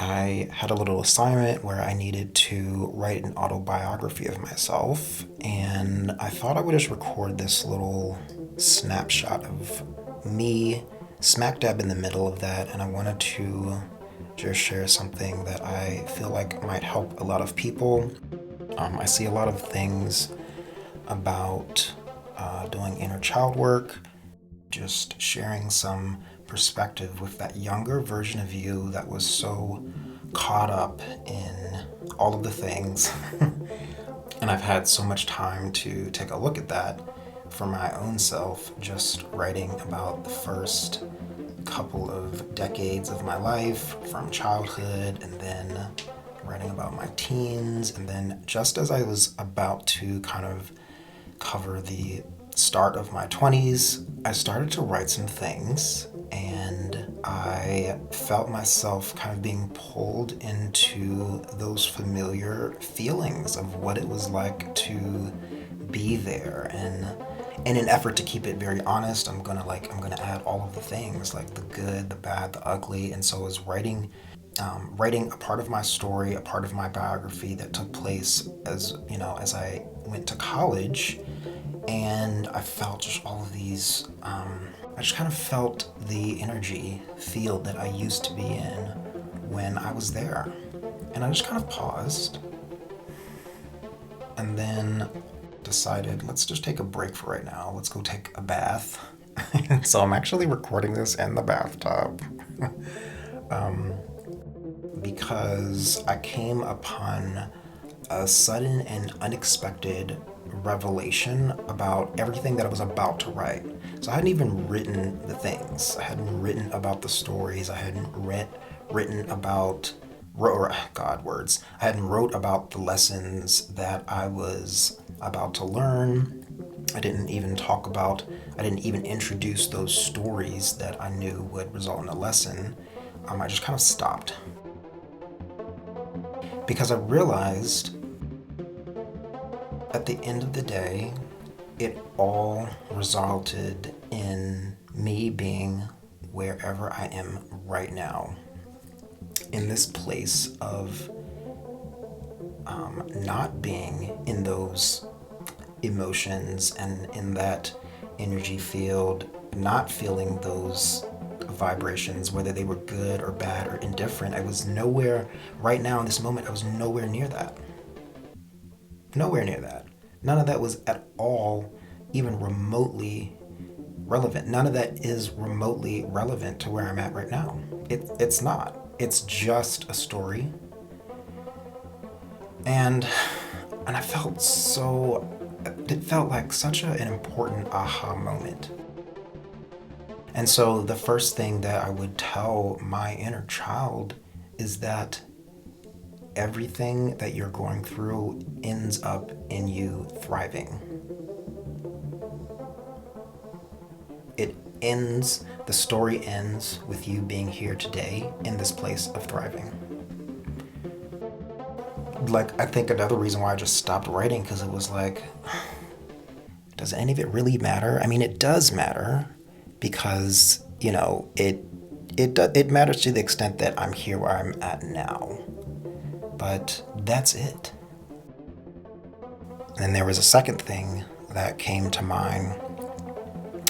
I had a little assignment where I needed to write an autobiography of myself, and I thought I would just record this little snapshot of me smack dab in the middle of that, and I wanted to just share something that I feel like might help a lot of people. I see a lot of things about doing inner child work, just sharing some perspective with that younger version of you that was so caught up in all of the things. And I've had so much time to take a look at that for my own self, just writing about the first couple of decades of my life from childhood, and then writing about my teens, and then just as I was about to kind of cover the start of my 20s, I started to write some things, and I felt myself kind of being pulled into those familiar feelings of what it was like to be there. And in an effort to keep it very honest, I'm gonna add all of the things, like the good, the bad, the ugly. And so I was writing a part of my story, a part of my biography that took place as I went to college, and I felt just all of these. I just kind of felt the energy field that I used to be in when I was there, and I just kind of paused, and then decided, let's just take a break for right now. Let's go take a bath. So I'm actually recording this in the bathtub. Because I came upon a sudden and unexpected revelation about everything that I was about to write. So I hadn't even written the things. I hadn't written about the stories. I hadn't written about, God, words. I hadn't wrote about the lessons that I was about to learn. I didn't even introduce those stories that I knew would result in a lesson. I just kind of stopped. Because I realized at the end of the day, it all resulted in me being wherever I am right now, in this place of not being in those emotions and in that energy field, not feeling those vibrations, whether they were good or bad or indifferent. I was nowhere, right now in this moment, I was nowhere near that. Nowhere near that. None of that was at all even remotely relevant. None of that is remotely relevant to where I'm at right now. It's not. It's just a story. And I felt it felt like such an important aha moment. And so the first thing that I would tell my inner child is that everything that you're going through ends up in you thriving. The story ends with you being here today in this place of thriving. Like, I think another reason why I just stopped writing, because it was like, does any of it really matter? I mean, it does matter, because, it matters to the extent that I'm here where I'm at now. But that's it. And there was a second thing that came to mind,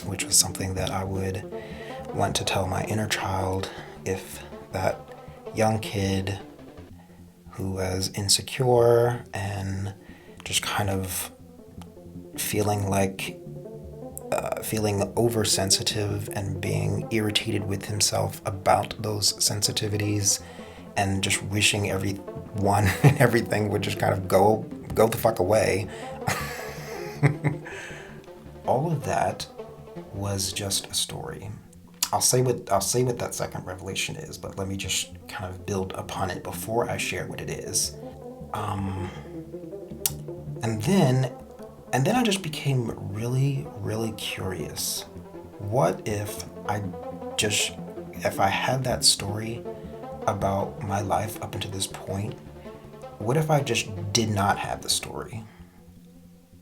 which was something that I would want to tell my inner child if that young kid who was insecure and just kind of feeling oversensitive and being irritated with himself about those sensitivities, and just wishing everyone and everything would just kind of go the fuck away. All of that was just a story. I'll say what that second revelation is, but let me just kind of build upon it before I share what it is. And then I just became really, really curious. What if I had that story about my life up until this point? What if I just did not have the story?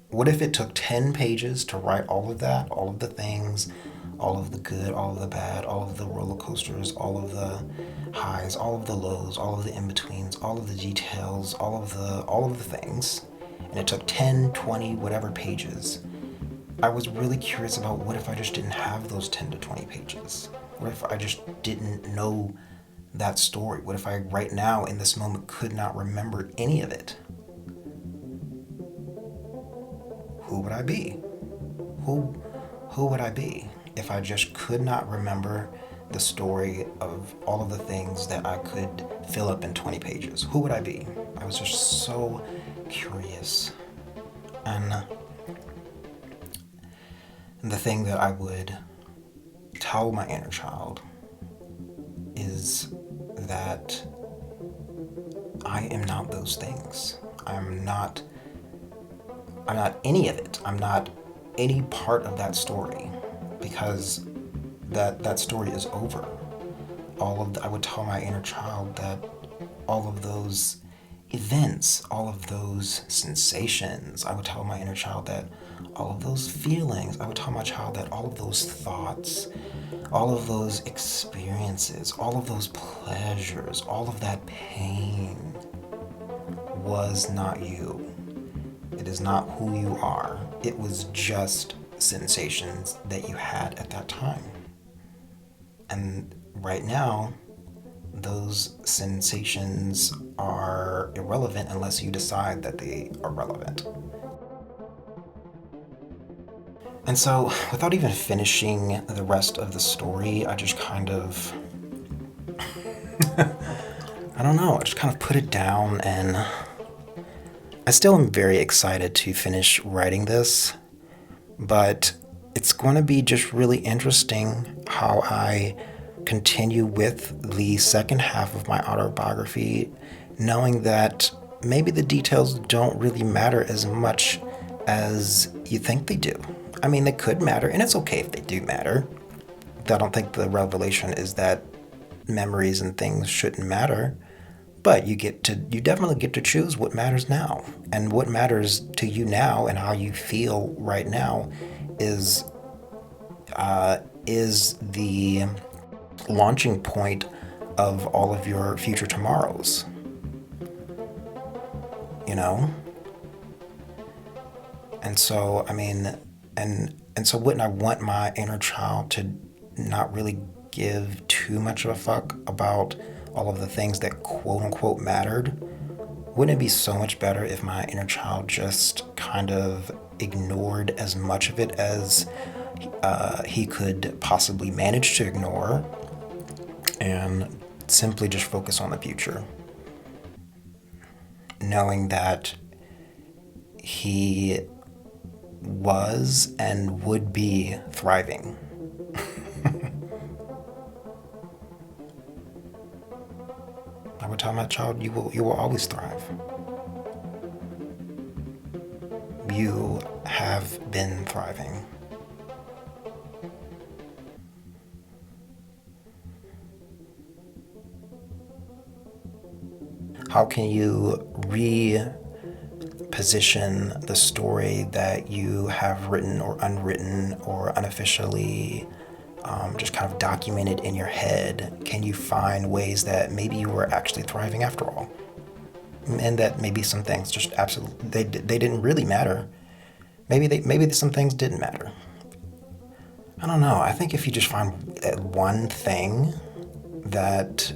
What if it took 10 pages to write all of that, all of the things, all of the good, all of the bad, all of the roller coasters, all of the highs, all of the lows, all of the in-betweens, all of the details, all of the things. And it took 10, 20, whatever pages. I was really curious about what if I just didn't have those 10 to 20 pages? What if I just didn't know that story? What if I right now in this moment could not remember any of it? Who would I be? Who would I be if I just could not remember the story of all of the things that I could fill up in 20 pages? Who would I be? I was just so curious. And the thing that I would tell my inner child is that I am not those things. I'm not any of it. I'm not any part of that story, because that story is over. I would tell my inner child that all of those events, all of those sensations, I would tell my inner child that all of those feelings, I would tell my child that all of those thoughts, all of those experiences, all of those pleasures, all of that pain was not you. It is not who you are. It was just sensations that you had at that time. And right now, those sensations are irrelevant unless you decide that they are relevant. And so, without even finishing the rest of the story, I just kind of, I don't know, I just kind of put it down, and I still am very excited to finish writing this, but it's going to be just really interesting how I continue with the second half of my autobiography, knowing that maybe the details don't really matter as much as you think they do. I mean, they could matter, and it's okay if they do matter. I don't think the revelation is that memories and things shouldn't matter, but you definitely get to choose what matters now. And what matters to you now and how you feel right now is the launching point of all of your future tomorrows. You know? And so, I mean, and so wouldn't I want my inner child to not really give too much of a fuck about all of the things that quote unquote mattered? Wouldn't it be so much better if my inner child just kind of ignored as much of it as he could possibly manage to ignore, and simply just focus on the future, knowing that he was and would be thriving. I would tell my child, you will always thrive. You have been thriving. How can you reposition the story that you have written or unwritten or unofficially just kind of documented in your head? Can you find ways that maybe you were actually thriving after all? And that maybe some things just absolutely, they didn't really matter. Maybe some things didn't matter. I don't know. I think if you just find one thing that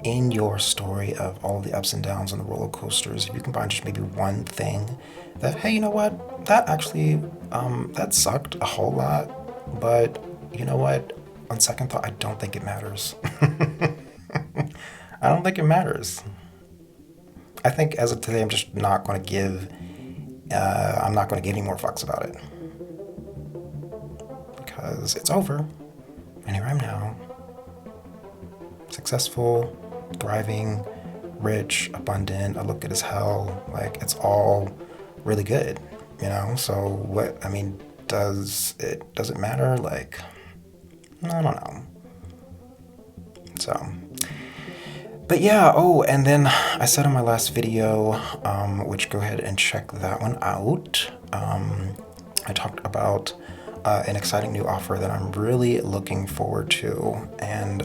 in your story of all the ups and downs and the roller coasters, if you can find just maybe one thing that, hey, you know what? That actually, that sucked a whole lot, but you know what? On second thought, I don't think it matters. I don't think it matters. I think as of today, I'm just not going to give, I'm not going to give any more fucks about it. Because it's over. And here I am now. Successful, thriving, rich, abundant. I look good as hell. Like, it's all really good, you know? So what, I mean, does it matter? Like, I don't know. So, but yeah, oh, and then I said in my last video, which go ahead and check that one out, I talked about an exciting new offer that I'm really looking forward to. And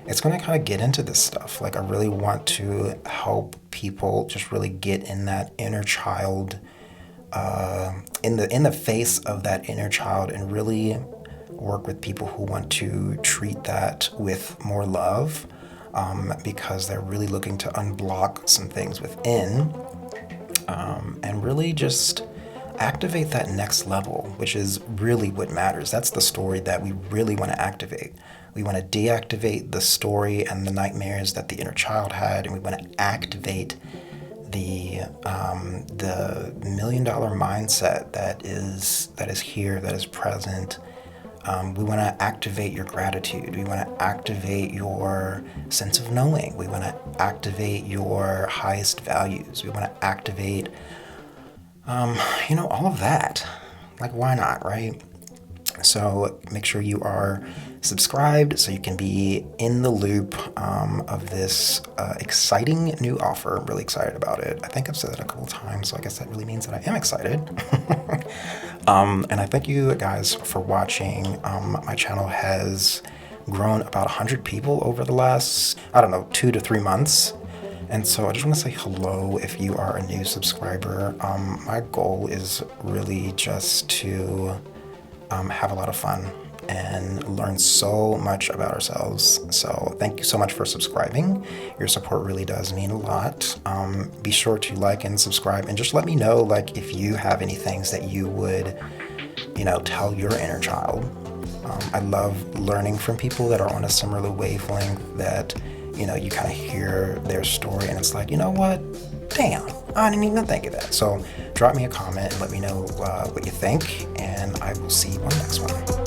it's going to kind of get into this stuff. Like, I really want to help people just really get in that inner child, in the face of that inner child, and really work with people who want to treat that with more love, because they're really looking to unblock some things within, and really just activate that next level, which is really what matters. That's the story that we really want to activate. We want to deactivate the story and the nightmares that the inner child had, and we want to activate the $1 million mindset that is here, that is present. We want to activate your gratitude. We want to activate your sense of knowing. We want to activate your highest values. We want to activate, all of that. Like, why not, right? So make sure you are subscribed so you can be in the loop of this exciting new offer. I'm really excited about it. I think I've said that a couple times, so I guess that really means that I am excited. And I thank you guys for watching. My channel has grown about 100 people over the last, 2 to 3 months. And so I just want to say hello if you are a new subscriber. My goal is really just to have a lot of fun and learn so much about ourselves. So thank you so much for subscribing. Your support really does mean a lot. Be sure to like and subscribe, and just let me know, like, if you have any things that you would, tell your inner child. I love learning from people that are on a similar wavelength, that, you kind of hear their story and it's like, you know what? Damn, I didn't even think of that. So drop me a comment and let me know what you think, and I will see you on the next one.